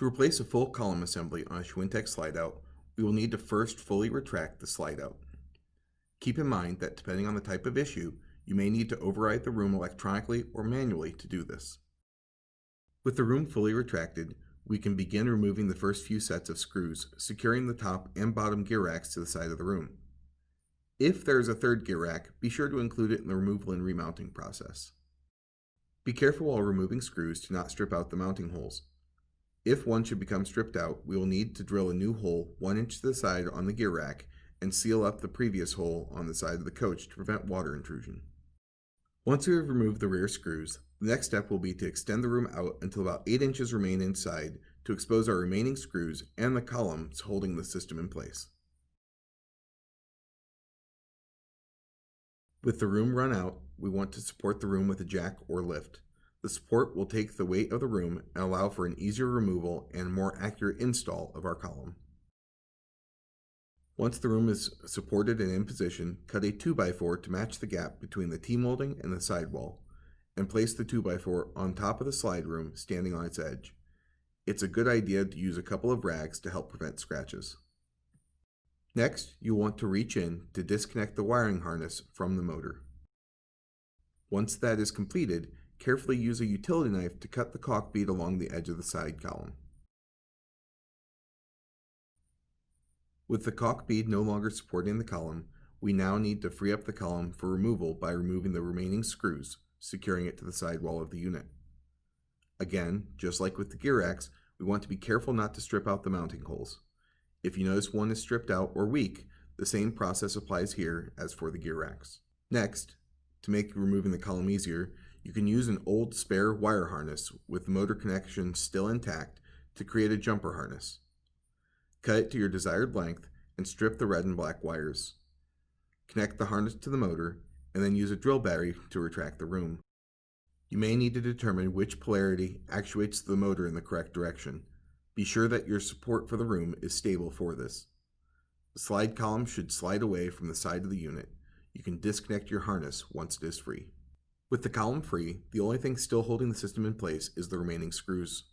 To replace a full column assembly on a Schwintek slide-out, we will need to first fully retract the slide-out. Keep in mind that depending on the type of issue, you may need to override the room electronically or manually to do this. With the room fully retracted, we can begin removing the first few sets of screws, securing the top and bottom gear racks to the side of the room. If there is a third gear rack, be sure to include it in the removal and remounting process. Be careful while removing screws to not strip out the mounting holes. If one should become stripped out, we will need to drill a new hole 1 inch to the side on the gear rack and seal up the previous hole on the side of the coach to prevent water intrusion. Once we have removed the rear screws, the next step will be to extend the room out until about 8 inches remain inside to expose our remaining screws and the columns holding the system in place. With the room run out, we want to support the room with a jack or lift. The support will take the weight of the room and allow for an easier removal and more accurate install of our column. Once the room is supported and in position, cut a 2x4 to match the gap between the T-molding and the sidewall, and place the 2x4 on top of the slide room standing on its edge. It's a good idea to use a couple of rags to help prevent scratches. Next, you'll want to reach in to disconnect the wiring harness from the motor. Once that is completed, carefully use a utility knife to cut the cockpit along the edge of the side column. With the cockpit no longer supporting the column, we now need to free up the column for removal by removing the remaining screws, securing it to the sidewall of the unit. Again, just like with the gear racks, we want to be careful not to strip out the mounting holes. If you notice one is stripped out or weak, the same process applies here as for the gear racks. Next, to make removing the column easier, you can use an old spare wire harness with the motor connection still intact to create a jumper harness. Cut it to your desired length and strip the red and black wires. Connect the harness to the motor and then use a drill battery to retract the room. You may need to determine which polarity actuates the motor in the correct direction. Be sure that your support for the room is stable for this. The slide column should slide away from the side of the unit. You can disconnect your harness once it is free. With the column free, the only thing still holding the system in place is the remaining screws.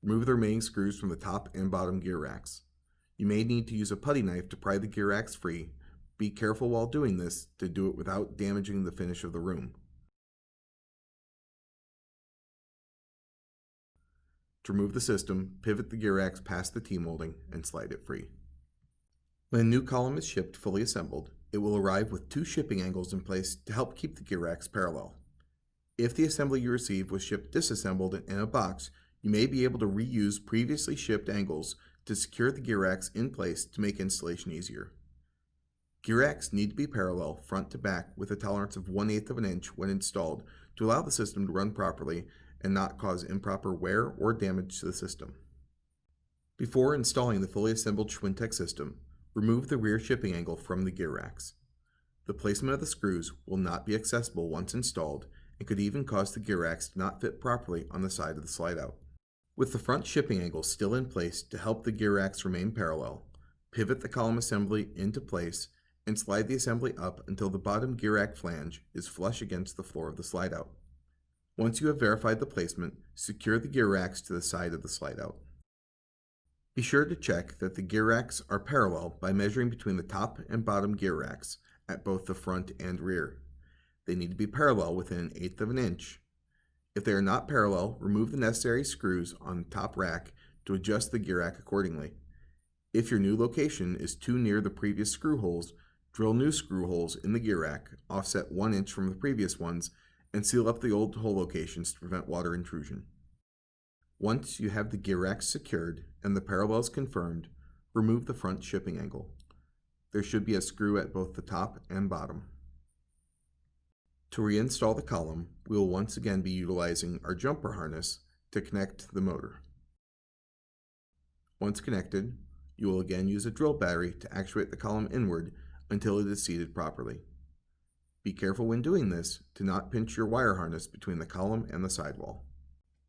Remove the remaining screws from the top and bottom gear racks. You may need to use a putty knife to pry the gear racks free. Be careful while doing this to do it without damaging the finish of the room. To remove the system, pivot the gear racks past the T-molding and slide it free. When a new column is shipped fully assembled, it will arrive with 2 shipping angles in place to help keep the gear racks parallel. If the assembly you receive was shipped disassembled in a box, you may be able to reuse previously shipped angles to secure the gear racks in place to make installation easier. Gear racks need to be parallel front to back with a tolerance of 1/8 of an inch when installed to allow the system to run properly and not cause improper wear or damage to the system. Before installing the fully assembled Schwintek system, remove the rear shipping angle from the gear racks. The placement of the screws will not be accessible once installed and could even cause the gear racks to not fit properly on the side of the slide-out. With the front shipping angle still in place to help the gear racks remain parallel, pivot the column assembly into place and slide the assembly up until the bottom gear rack flange is flush against the floor of the slide-out. Once you have verified the placement, secure the gear racks to the side of the slide-out. Be sure to check that the gear racks are parallel by measuring between the top and bottom gear racks at both the front and rear. They need to be parallel within 1/8 of an inch. If they are not parallel, remove the necessary screws on the top rack to adjust the gear rack accordingly. If your new location is too near the previous screw holes, drill new screw holes in the gear rack, offset 1 inch from the previous ones, and seal up the old hole locations to prevent water intrusion. Once you have the gear racks secured and the parallels confirmed, remove the front shipping angle. There should be a screw at both the top and bottom. To reinstall the column, we will once again be utilizing our jumper harness to connect the motor. Once connected, you will again use a drill battery to actuate the column inward until it is seated properly. Be careful when doing this to not pinch your wire harness between the column and the sidewall.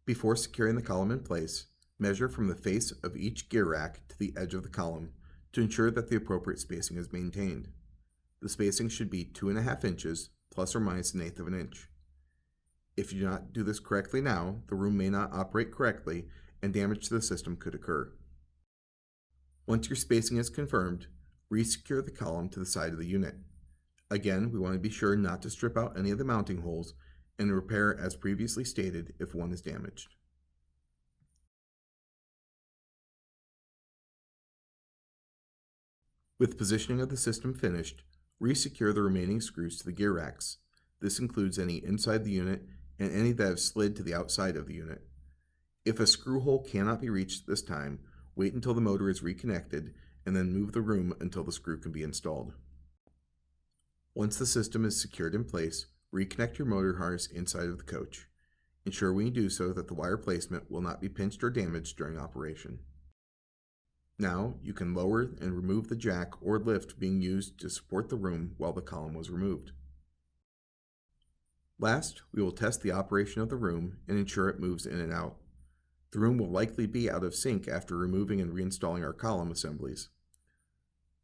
Before securing the column in place, measure from the face of each gear rack to the edge of the column to ensure that the appropriate spacing is maintained. The spacing should be 2.5 inches plus or minus 1/8 of an inch. If you do not do this correctly now, the room may not operate correctly and damage to the system could occur. Once your spacing is confirmed, resecure the column to the side of the unit. Again, we want to be sure not to strip out any of the mounting holes and repair as previously stated if one is damaged. With positioning of the system finished, resecure the remaining screws to the gear racks. This includes any inside the unit and any that have slid to the outside of the unit. If a screw hole cannot be reached at this time, wait until the motor is reconnected and then move the room until the screw can be installed. Once the system is secured in place, reconnect your motor harness inside of the coach. Ensure when you do so that the wire placement will not be pinched or damaged during operation. Now, you can lower and remove the jack or lift being used to support the room while the column was removed. Last, we will test the operation of the room and ensure it moves in and out. The room will likely be out of sync after removing and reinstalling our column assemblies.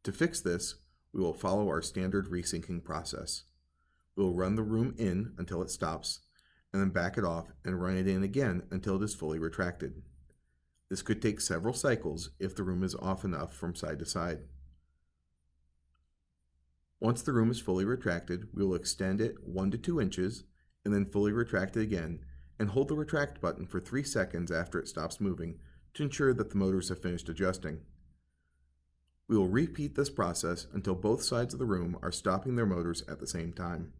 To fix this, we will follow our standard resyncing process. We will run the room in until it stops, and then back it off and run it in again until it is fully retracted. This could take several cycles if the room is off enough from side to side. Once the room is fully retracted, we will extend it 1 to 2 inches and then fully retract it again and hold the retract button for 3 seconds after it stops moving to ensure that the motors have finished adjusting. We will repeat this process until both sides of the room are stopping their motors at the same time.